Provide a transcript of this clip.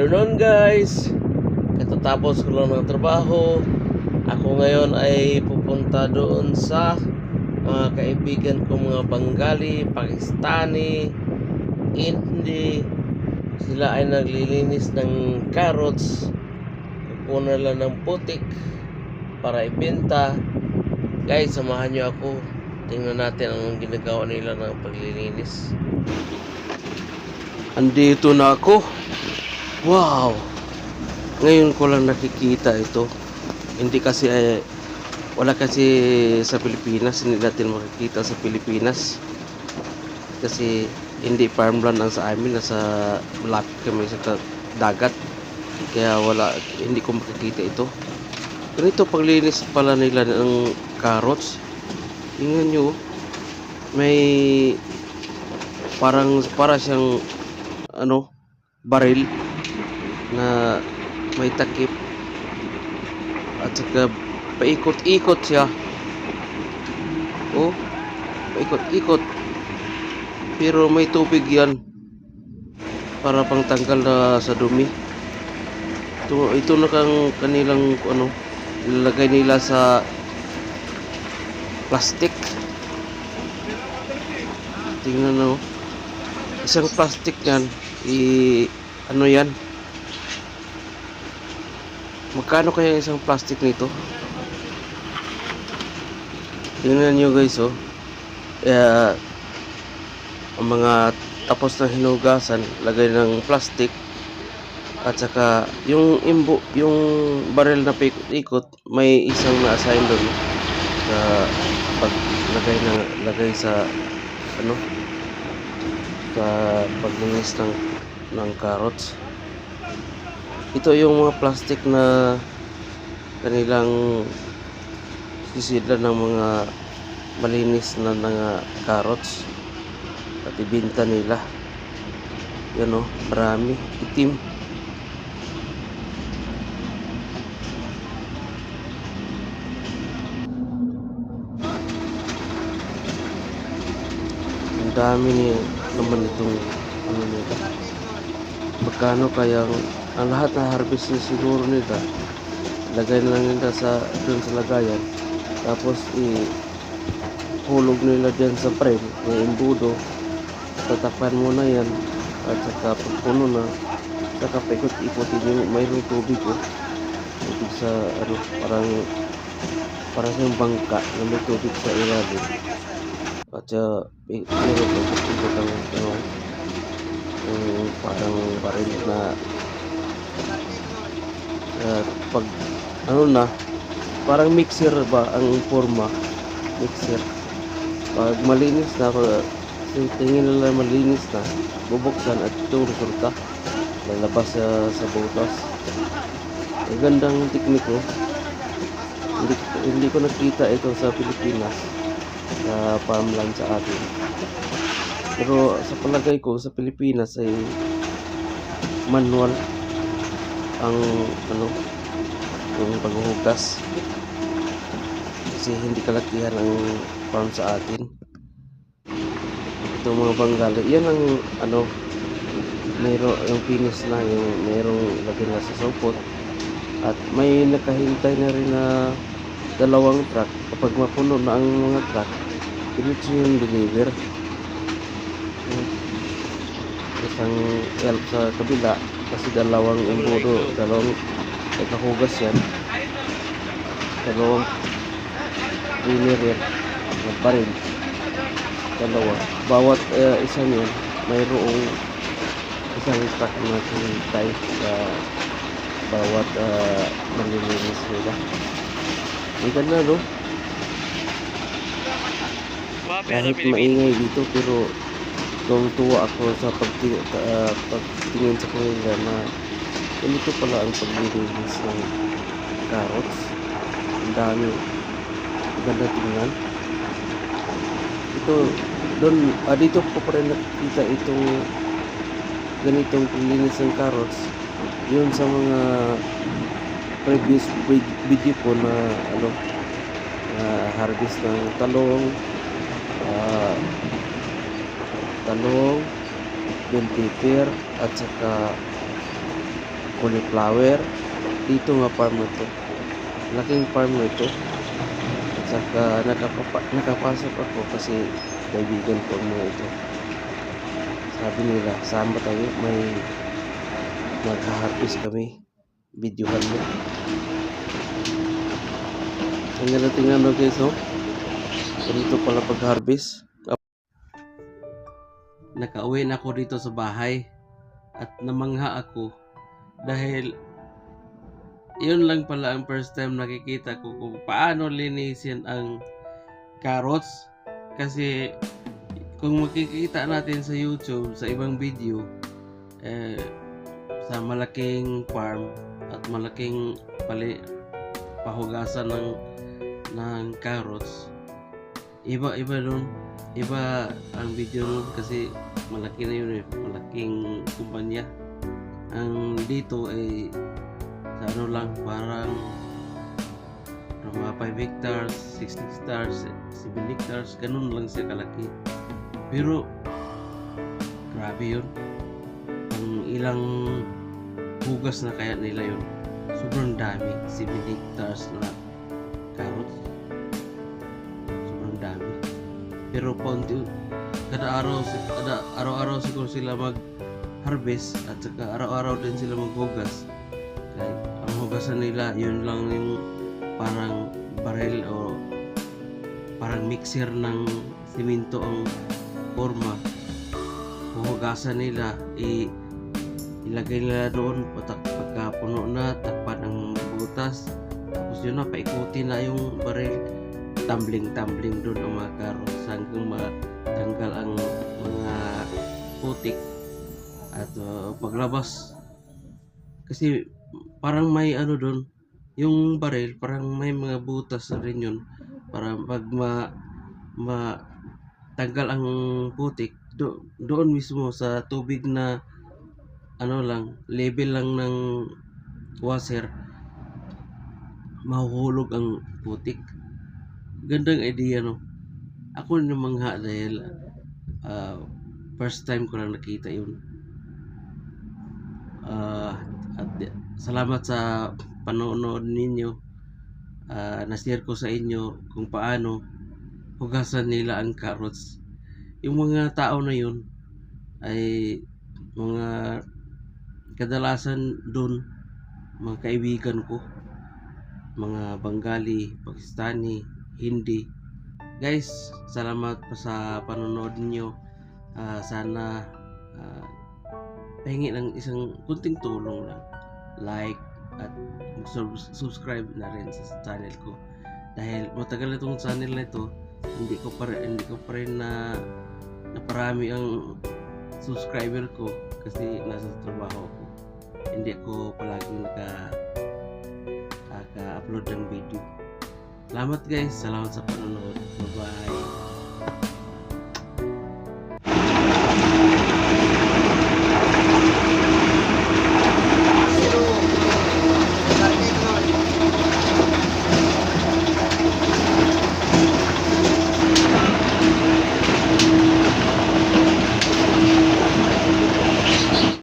afternoon guys. Katatapos ko lang ng trabaho. Ako ngayon ay pupunta doon sa mga kaibigan ko, mga Bengali, Pakistani, Hindi. Sila ay naglilinis ng carrots. Kukunan lang ng putik para ibenta. Guys, samahan nyo ako. Tingnan natin ang ginagawa nila ng paglilinis. Andito na ako. Wow! Ngayon ko lang nakikita ito. Hindi kasi wala kasi sa Pilipinas. Hindi natin makikita sa Pilipinas. Kasi hindi farmland ang sa amin. Nasa malapit kami sa dagat. Kaya hindi ko makikita ito. Ganito paglinis pala nila ng carrots. Tingnan nyo. May para siyang baril na may takip at saka paikot-ikot siya. Oh, paikot-ikot, pero may tubig yan para pangtanggal na sa dumi. Ito na kanilang ilalagay nila sa plastic. Tingnan na, isang plastic yan. Yan, magkano kaya isang plastic nito? Tingnan nyo guys, ang mga tapos na hinugasan, lagay ng plastic, at saka yung barrel na paikot-ikot, may isang na-assign doon sa lagay sa sa paglinis ng carrots. Ito yung mga plastic na kanilang sisidlan ng mga malinis na mga carrots at ibinta nila. Yan marami, itim. Ang dami naman itong nila. Magkano kayang ang lahat na harvest na siguro nila, lagay na lang nila dun sa lagayan, tapos ihulog nila dyan sa frame ng embudo. Tatakpan mo na yan, at saka pagpuno na, saka paikot-ikotin yung mayroong tubig tubig sa parang yung bangka na may tubig sa ilalim, at saka mayroong paikot-ikot ang parang baril na pag parang mixer ba ang forma, mixer. Pag malinis na, tingin nila malinis na, bubuksan at itong resulta lalabas sa butas. Ang gandang tekniko. Hindi ko nakita ito sa Pilipinas, sa farmland sa atin. Pero sa palagay ko sa Pilipinas ay manual ang yung paghuhugas, kasi hindi kalakihan ang farm sa atin. Ito mga Bengali, yan ang mayroong yung finish na, yung mayroong lagay na sa supot, at may nakahintay na rin na 2 truck. Kapag mapuno na ang mga truck, diretso yung deliver. Isang help sa kabila, kasi 2 embudo, 2 nakahugas yan, 2 cleaner yan, baril, 2. Bawat isa niyan mayroong isang truck na hintay sa bawat malilinis nila. Ang ganda, no? Kahit maingay dito, pero tuwa ako sa pagtingin sa kanila na ganito pala ang paglilinis ng carrots. Ang dami, ganda tingnan. Dito ko pa rin nakikita itong ganitong paglilinis ng carrots. Yun sa mga previous video ko na harvest ng talong, bell pepper, at saka cauliflower. Dito nga farm na to. Laking farm na to. At saka nakapasok ako kasi kaibigan ko mo ito. Sabi nila, sama tayo, may magha-harvest kami. Videohan mo. Ang ganda tingnan mo guys, oh. Dito pala pag-harvest. Nakauwi na ako dito sa bahay at namangha ako dahil yun lang pala ang first time nakikita ko kung paano linisin ang carrots. Kasi kung makikita natin sa YouTube, sa ibang video, sa malaking farm at malaking pahugasan ng carrots, iba nun, iba ang video nun kasi malaki na yun, malaking kumpanya. Ang dito ay sa ano lang, parang mga 5 hectares, 6 hectares, 7 hectares, ganun lang siya kalaki. Pero grabe yun, ang ilang hugas na kaya nila yun, sobrang dami. 7 hectares na carrots, sobrang dami. Pero paunti, kada araw-araw siguro sila mag-harvest at saka araw-araw din sila maghugas. Kaya ang hugasan nila, yun lang yung parang barrel o parang mixer ng simento ang forma. Huhugasan nila, ilagay nila doon pagka puno na, takpan ng butas, tapos yun na, paikuti na yung barrel, tumbling doon ang mga carrots hanggang matanggal ang mga putik. At paglabas, kasi parang may ano doon, yung barrel parang may mga butas rin yun para pag tanggal ang putik doon mismo sa tubig na ano lang, level lang ng washer, mahuhulog ang putik. Gandang idea, no? Ako namangha dahil first time ko lang nakita yun. At salamat sa panonood ninyo. Na-share ko sa inyo kung paano hugasan nila ang carrots. Yung mga tao na yun ay mga kadalasan doon mga kaibigan ko, mga Bengali, Pakistani, Hindi. Guys, salamat pa sa panonood niyo. Sana pahingi ng isang kunting tulong lang, like at subscribe na rin sa channel ko dahil matagal na itong channel na ito, hindi ko pa rin na naparami ang subscriber ko kasi nasa trabaho ako, hindi ako palaging naka-upload ng video. Salamat guys, salamat sa panonood, bye bye.